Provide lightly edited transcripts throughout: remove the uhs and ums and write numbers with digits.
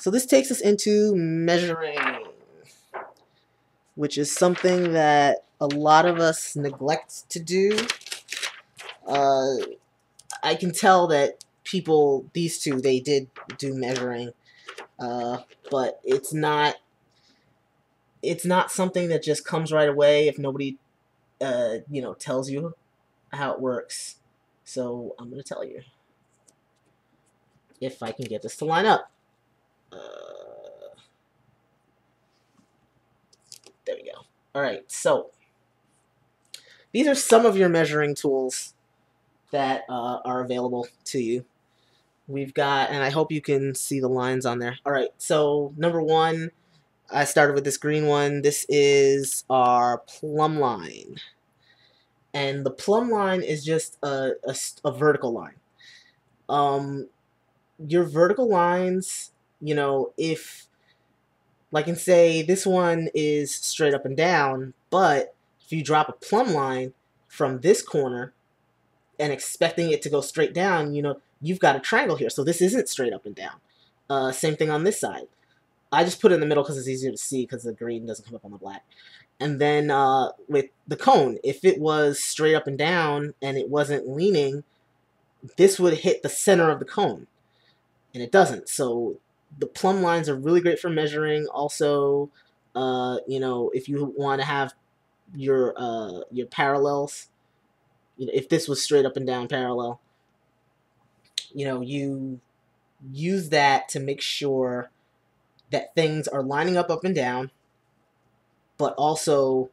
So this takes us into measuring, which is something that a lot of us neglect to do. Uh, I can tell that people, these two, they did do measuring, uh, but it's not something that just comes right away if nobody tells you how it works. So I'm gonna tell you if I can get this to line up. There we go. All right, so these are some of your measuring tools that are available to you. We've got, and I hope you can see the lines on there. All right, so number one, I started with this green one. This is our plumb line. And the plumb line is just a vertical line. Um, your vertical lines, if, like, and say this one is straight up and down, but if you drop a plumb line from this corner and expecting it to go straight down, you've got a triangle here. So this isn't straight up and down. Same thing on this side. I just put it in the middle because it's easier to see because the green doesn't come up on the black. And then with the cone, if it was straight up and down and it wasn't leaning, this would hit the center of the cone. And it doesn't. So the plumb lines are really great for measuring. Also, if you want to have your parallels, if this was straight up and down parallel, you use that to make sure that things are lining up and down, but also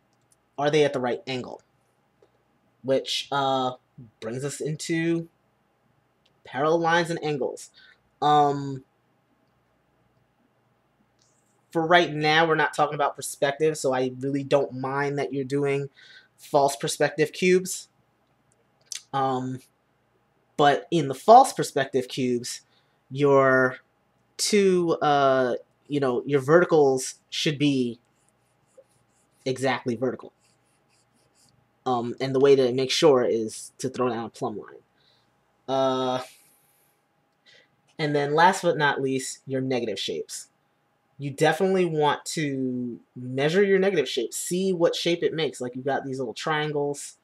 are they at the right angle? Which brings us into parallel lines and angles. For right now, we're not talking about perspective, so I really don't mind that you're doing false perspective cubes. But in the false perspective cubes, your two, your verticals should be exactly vertical. And the way to make sure is to throw down a plumb line. And then last but not least, your negative shapes. You definitely want to measure your negative shape. See what shape it makes. Like you've got these little triangles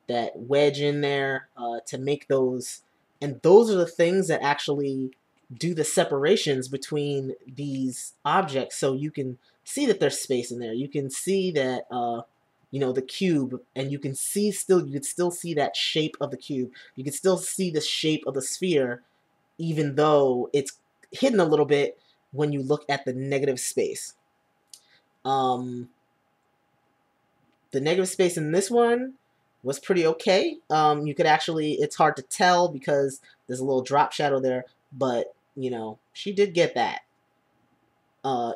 that wedge in there to make those. And those are the things that actually do the separations between these objects so you can see that there's space in there. You can see that, the cube, and you can still see that shape of the cube. You can still see the shape of the sphere, even though it's hidden a little bit when you look at the negative space. The negative space in this one was pretty okay. You could actually, it's hard to tell because there's a little drop shadow there, but, she did get that.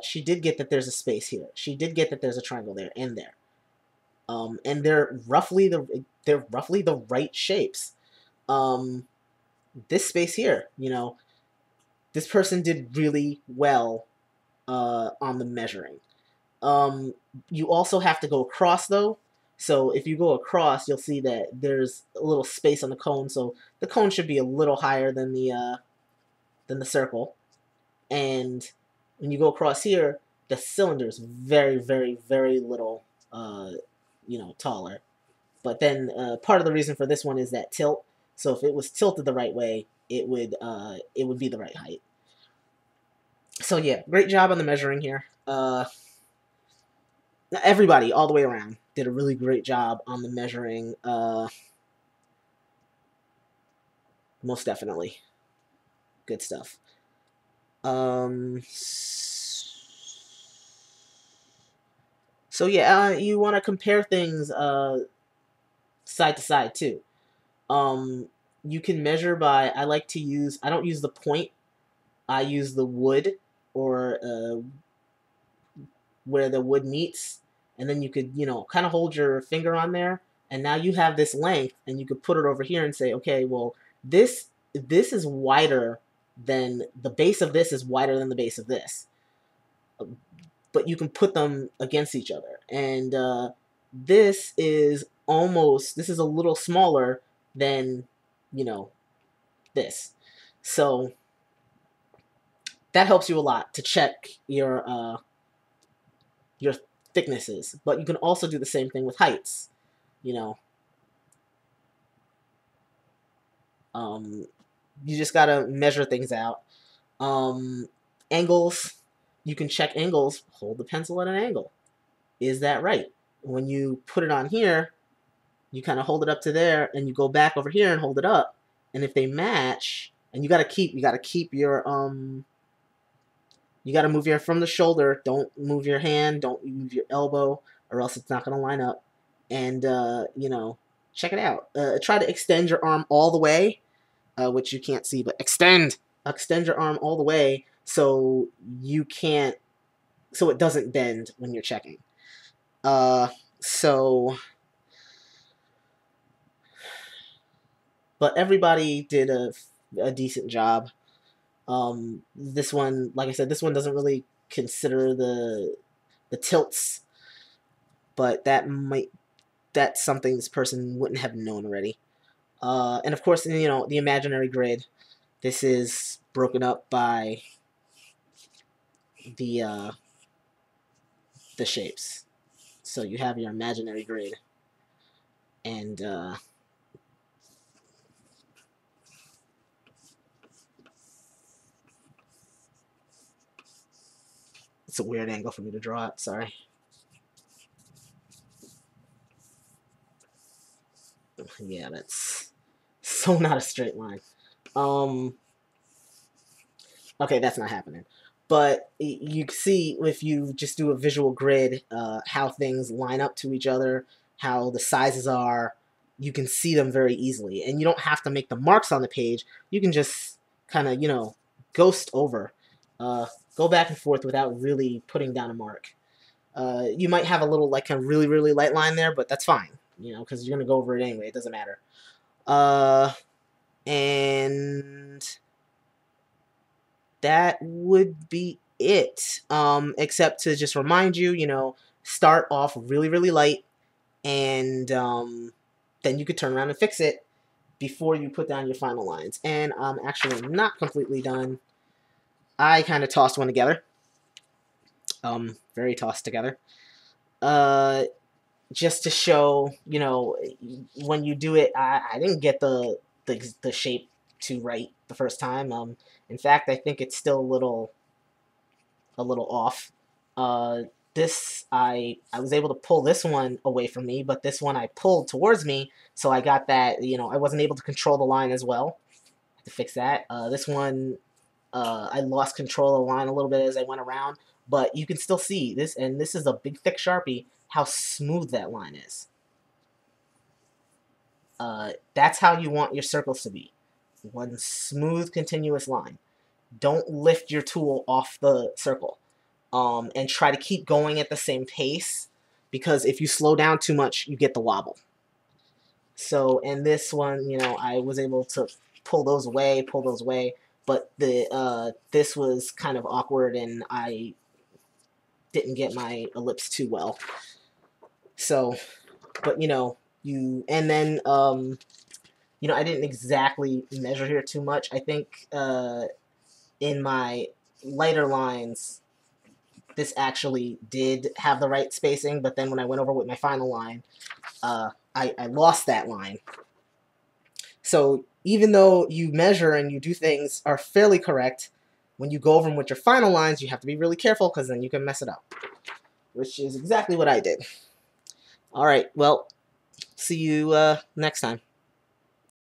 She did get that there's a space here. She did get that there's a triangle there and there. And they're roughly the right shapes. This space here, this person did really well on the measuring. You also have to go across though. So if you go across, you'll see that there's a little space on the cone. So the cone should be a little higher than the circle. And when you go across here, the cylinder is very, very, very little, taller. But then part of the reason for this one is that tilt. So if it was tilted the right way, it would be the right height. So yeah, great job on the measuring here. Everybody all the way around did a really great job on the measuring. Most definitely, good stuff. So yeah, you want to compare things side to side too. You can measure by. I don't use the point. I use the wood, or where the wood meets, and then you could, kind of hold your finger on there, and now you have this length, and you could put it over here and say, okay, well, this is wider than the base of this is wider than the base of this, but you can put them against each other, and this is a little smaller than, this. So that helps you a lot to check your thicknesses. But you can also do the same thing with heights. You know, you just gotta measure things out. Angles, you can check angles. Hold the pencil at an angle. Is that right? When you put it on here, you kind of hold it up to there, and you go back over here and hold it up. And if they match, and you gotta keep your you gotta move your from the shoulder. Don't move your hand. Don't move your elbow, or else it's not gonna line up. And you know, check it out. Try to extend your arm all the way, which you can't see, but extend your arm all the way so you can't, so it doesn't bend when you're checking. So, but everybody did a decent job. This one, like I said, this one doesn't really consider the tilts, but that's something this person wouldn't have known already. And of course, you know, the imaginary grid. This is broken up by the shapes. So you have your imaginary grid, and it's a weird angle for me to draw it. Sorry. Yeah, that's so not a straight line. Okay, that's not happening. But you see, if you just do a visual grid, how things line up to each other, how the sizes are, you can see them very easily. And you don't have to make the marks on the page. You can just kind of, you know, ghost over. Go back and forth without really putting down a mark. You might have a little, like, kind of really, really light line there, but that's fine, you know, because you're going to go over it anyway. It doesn't matter. And that would be it. Except to just remind you, you know, start off really, really light, and then you could turn around and fix it before you put down your final lines. And I'm actually not completely done. I kind of tossed one together. Very tossed together. Just to show, you know, when you do it, I didn't get the shape to right the first time. In fact, I think it's still a little off. This I was able to pull this one away from me, but this one I pulled towards me, so I got that, you know, I wasn't able to control the line as well. I have to fix that. This one, I lost control of the line a little bit as I went around, but you can still see this, and this is a big thick Sharpie, how smooth that line is. That's how you want your circles to be. One smooth, continuous line. Don't lift your tool off the circle. And try to keep going at the same pace, because if you slow down too much, you get the wobble. So in this one, you know, I was able to pull those away, but this was kind of awkward, and I didn't get my ellipse too well. So, but you know, and then you know, I didn't exactly measure here too much. I think in my lighter lines, this actually did have the right spacing, but then when I went over with my final line, I lost that line. So even though you measure and you do things are fairly correct, when you go over them with your final lines, you have to be really careful, because then you can mess it up, which is exactly what I did. All right, well, see you next time.